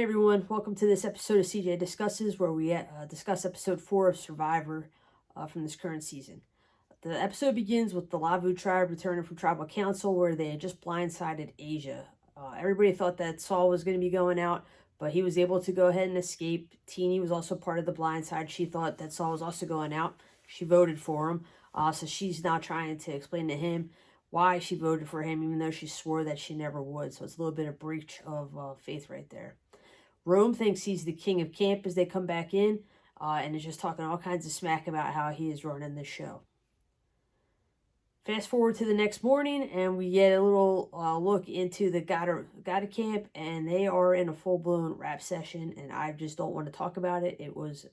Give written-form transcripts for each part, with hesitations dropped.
Hey everyone, welcome to this episode of CJ Discusses, where we discuss episode 4 of Survivor from this current season. The episode begins with the Lavu tribe returning from tribal council, where they had just blindsided Asia. Everybody thought that Saul was going to be going out, but he was able to go ahead and escape. Teeny was also part of the blindside. She thought that Saul was also going out. She voted for him, so she's now trying to explain to him why she voted for him, even though she swore that she never would. So it's a little bit of breach of faith right there. Rome thinks he's the king of camp as they come back in, and is just talking all kinds of smack about how he is running this show. Fast forward to the next morning, and we get a little look into the Gata camp, and they are in a full-blown rap session, and I just don't want to talk about it. It was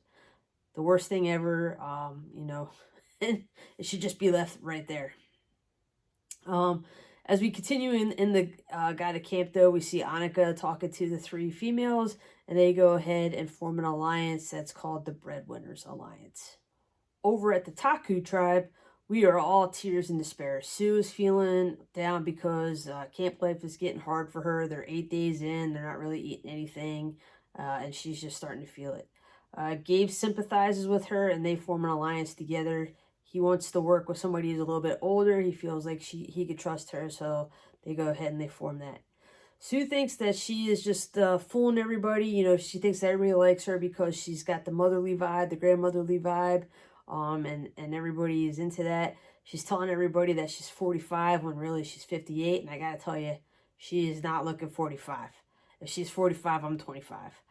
the worst thing ever, it should just be left right there. As we continue in the Gata camp, though, we see Annika talking to the three females, and they go ahead and form an alliance that's called the Breadwinners Alliance. Over at the Taku tribe, we are all tears and despair. Sue is feeling down because camp life is getting hard for her. They're 8 days in. They're not really eating anything, and she's just starting to feel it. Gabe sympathizes with her, and they form an alliance together. He wants to work with somebody who's a little bit older. He feels like he could trust her, so they go ahead and they form that. Sue thinks that she is just fooling everybody. You know, she thinks that everybody likes her because she's got the motherly vibe, the grandmotherly vibe, and everybody is into that. She's telling everybody that she's 45 when really she's 58, and I gotta tell you, she is not looking 45. If she's 45, I'm 25.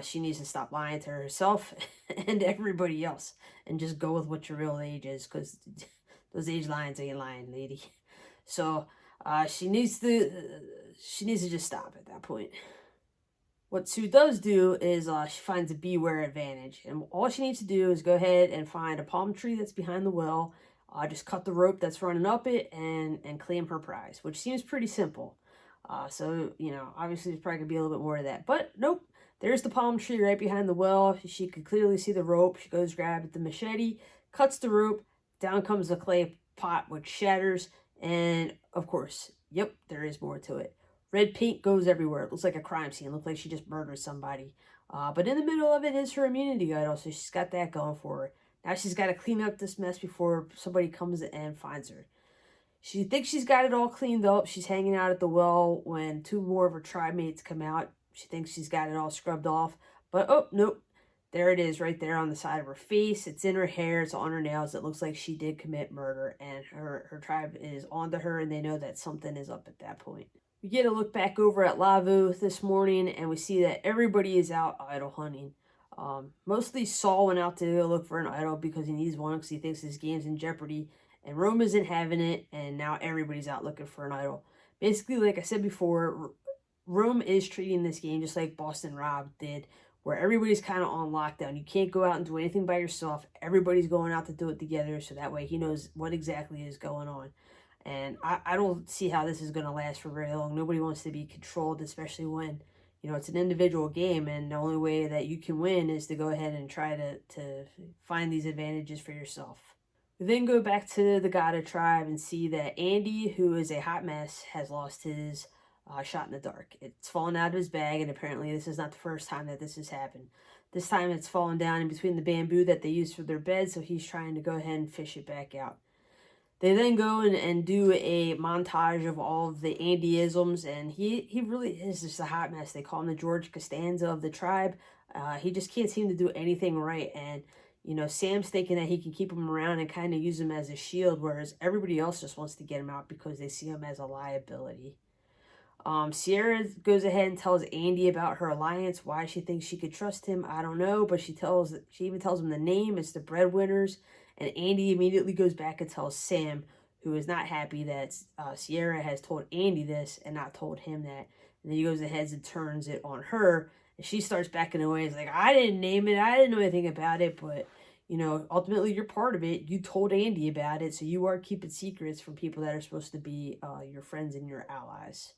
She needs to stop lying to herself and everybody else and just go with what your real age is, because those age lines ain't lying, lady. So she needs to just stop at that point. What Sue does do is she finds a beware advantage, and all she needs to do is go ahead and find a palm tree that's behind the well, just cut the rope that's running up it, and claim her prize, which seems pretty simple. So, you know, obviously there's probably going to be a little bit more of that. But nope, there's the palm tree right behind the well. She could clearly see the rope. She goes grab at the machete, cuts the rope, down comes the clay pot, which shatters. And, of course, yep, there is more to it. Red paint goes everywhere. It looks like a crime scene. It looks like she just murdered somebody. But in the middle of it is her immunity idol, so she's got that going for her. Now she's got to clean up this mess before somebody comes and finds her. She thinks she's got it all cleaned up. She's hanging out at the well when two more of her tribe mates come out. She thinks she's got it all scrubbed off. But, oh, nope. There it is right there on the side of her face. It's in her hair. It's on her nails. It looks like she did commit murder. And her tribe is onto her, and they know that something is up at that point. We get a look back over at Lavu this morning, and we see that everybody is out idol hunting. Mostly Saul went out to go look for an idol because he needs one because he thinks his game's in jeopardy. And Rome isn't having it, and now everybody's out looking for an idol. Basically, like I said before, Rome is treating this game just like Boston Rob did, where everybody's kind of on lockdown. You can't go out and do anything by yourself. Everybody's going out to do it together, so that way he knows what exactly is going on. And I don't see how this is going to last for very long. Nobody wants to be controlled, especially when, you know, it's an individual game, and the only way that you can win is to go ahead and try to find these advantages for yourself. We then go back to the Gata tribe and see that Andy, who is a hot mess, has lost his shot in the dark. It's fallen out of his bag, and apparently this is not the first time that this has happened. This time it's fallen down in between the bamboo that they use for their bed, so he's trying to go ahead and fish it back out. They then go and do a montage of all of the Andy-isms, and he really is just a hot mess. They call him the George Costanza of the tribe. He just can't seem to do anything right, and you know, Sam's thinking that he can keep him around and kind of use him as a shield, whereas everybody else just wants to get him out because they see him as a liability. Sierra goes ahead and tells Andy about her alliance, why she thinks she could trust him. I don't know, but she even tells him the name. It's the Breadwinners. And Andy immediately goes back and tells Sam, who is not happy that Sierra has told Andy this and not told him that. And then he goes ahead and turns it on her. And she starts backing away. It's like, I didn't name it. I didn't know anything about it. But, you know, ultimately you're part of it. You told Andy about it. So you are keeping secrets from people that are supposed to be your friends and your allies.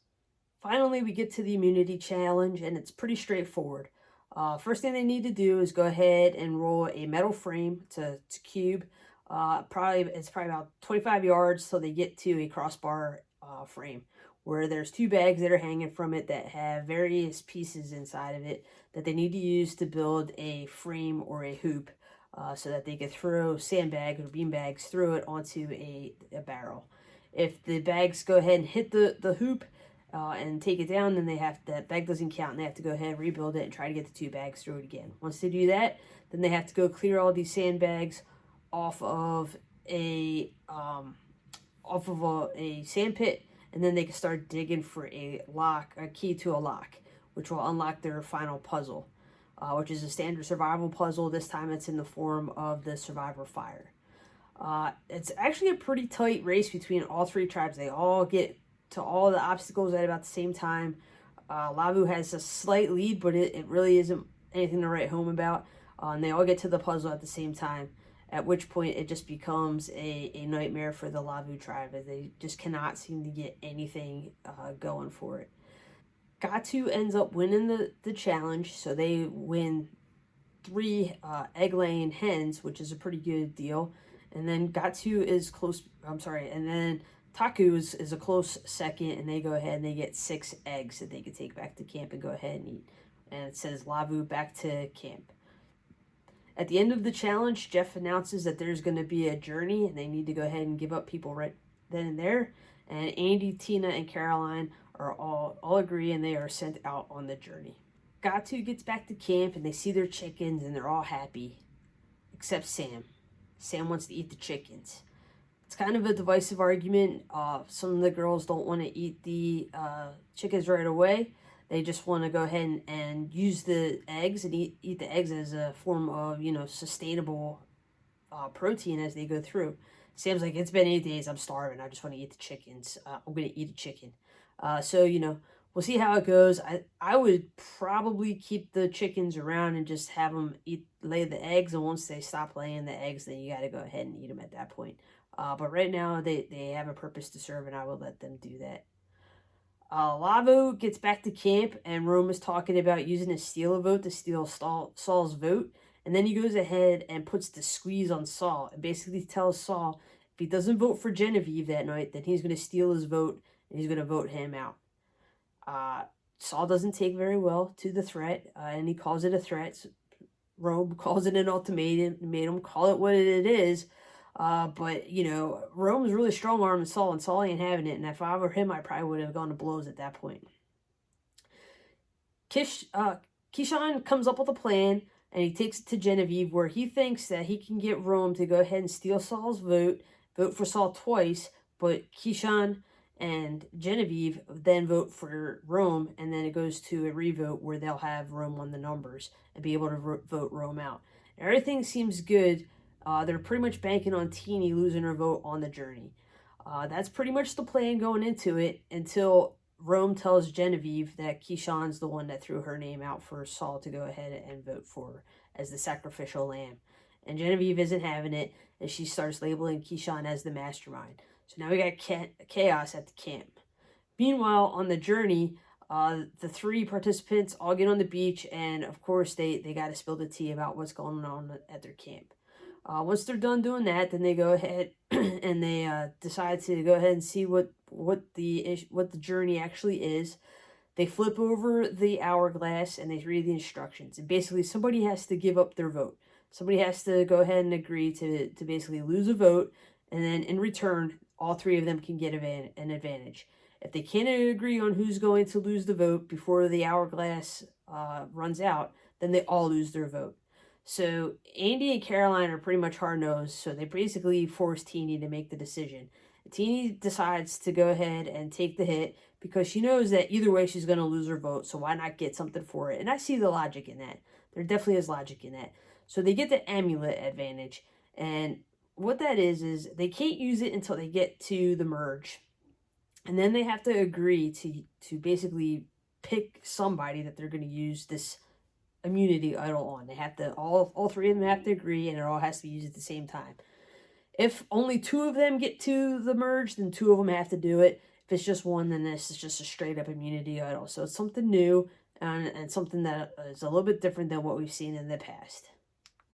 Finally, we get to the immunity challenge, and it's pretty straightforward. First thing they need to do is go ahead and roll a metal frame to cube. It's probably about 25 yards till they get to a crossbar frame, where there's two bags that are hanging from it that have various pieces inside of it that they need to use to build a frame or a hoop, so that they could throw sandbags or bean bags through it onto a barrel. If the bags go ahead and hit the hoop and take it down, then that bag doesn't count, and they have to go ahead and rebuild it and try to get the two bags through it again. Once they do that, then they have to go clear all these sandbags off of a a sand pit, and then they can start digging for a key to a lock, which will unlock their final puzzle, which is a standard survival puzzle. This time it's in the form of the Survivor Fire. It's actually a pretty tight race between all three tribes. They all get to all the obstacles at about the same time. Lavu has a slight lead, but it really isn't anything to write home about. And they all get to the puzzle at the same time, at which point it just becomes a nightmare for the Lavu tribe, as they just cannot seem to get anything going for it. Gatu ends up winning the challenge, so they win 3 egg-laying hens, which is a pretty good deal. And then Gatu is close, I'm sorry, and then Taku is a close second, and they go ahead and they get 6 eggs that they can take back to camp and go ahead and eat. And it says Lavu back to camp. At the end of the challenge, Jeff announces that there's going to be a journey, and they need to go ahead and give up people right then and there. And Andy, Tina, and Caroline are all agree, and they are sent out on the journey. Gatu gets back to camp, and they see their chickens, and they're all happy, except Sam. Sam wants to eat the chickens. It's kind of a divisive argument. Some of the girls don't want to eat the chickens right away. They just want to go ahead and use the eggs and eat the eggs as a form of, sustainable protein as they go through. Sam's like, it's been 8 days. I'm starving. I just want to eat the chickens. I'm going to eat a chicken. So, we'll see how it goes. I would probably keep the chickens around and just have them lay the eggs. And once they stop laying the eggs, then you got to go ahead and eat them at that point. But right now, they have a purpose to serve, and I will let them do that. Lavu gets back to camp, and Rome is talking about using a steal vote to steal Saul's vote. And then he goes ahead and puts the squeeze on Saul and basically tells Saul if he doesn't vote for Genevieve that night, then he's going to steal his vote and he's going to vote him out. Saul doesn't take very well to the threat, and he calls it a threat. Rome calls it an ultimatum, call it what it is. But, Rome's really strong-arming Saul, and Saul ain't having it. And if I were him, I probably would have gone to blows at that point. Kishan comes up with a plan, and he takes it to Genevieve, where he thinks that he can get Rome to go ahead and steal Saul's vote for Saul twice, but Kishan and Genevieve then vote for Rome, and then it goes to a revote where they'll have Rome on the numbers and be able to vote Rome out. Everything seems good. They're pretty much banking on Teeny losing her vote on the journey. That's pretty much the plan going into it until Rome tells Genevieve that Kishan's the one that threw her name out for Saul to go ahead and vote for as the sacrificial lamb. And Genevieve isn't having it, and she starts labeling Kishan as the mastermind. So now we got chaos at the camp. Meanwhile, on the journey, the 3 participants all get on the beach, and of course they got to spill the tea about what's going on at their camp. Once they're done doing that, then they go ahead and they decide to go ahead and see what the journey actually is. They flip over the hourglass and they read the instructions. And basically, somebody has to give up their vote. Somebody has to go ahead and agree to basically lose a vote, and then in return, all 3 of them can get an advantage. If they can't agree on who's going to lose the vote before the hourglass runs out, then they all lose their vote. So Andy and Caroline are pretty much hard-nosed, so they basically force Teeny to make the decision. Teeny decides to go ahead and take the hit because she knows that either way she's going to lose her vote, so why not get something for it? And I see the logic in that. There definitely is logic in that. So they get the amulet advantage, and what that is they can't use it until they get to the merge. And then they have to agree to basically pick somebody that they're going to use this immunity idol on. They have to, all 3 of them have to agree, and it all has to be used at the same time. If only 2 of them get to the merge, then 2 of them have to do it. If it's just one, then this is just a straight up immunity idol. So it's something new and something that is a little bit different than what we've seen in the past.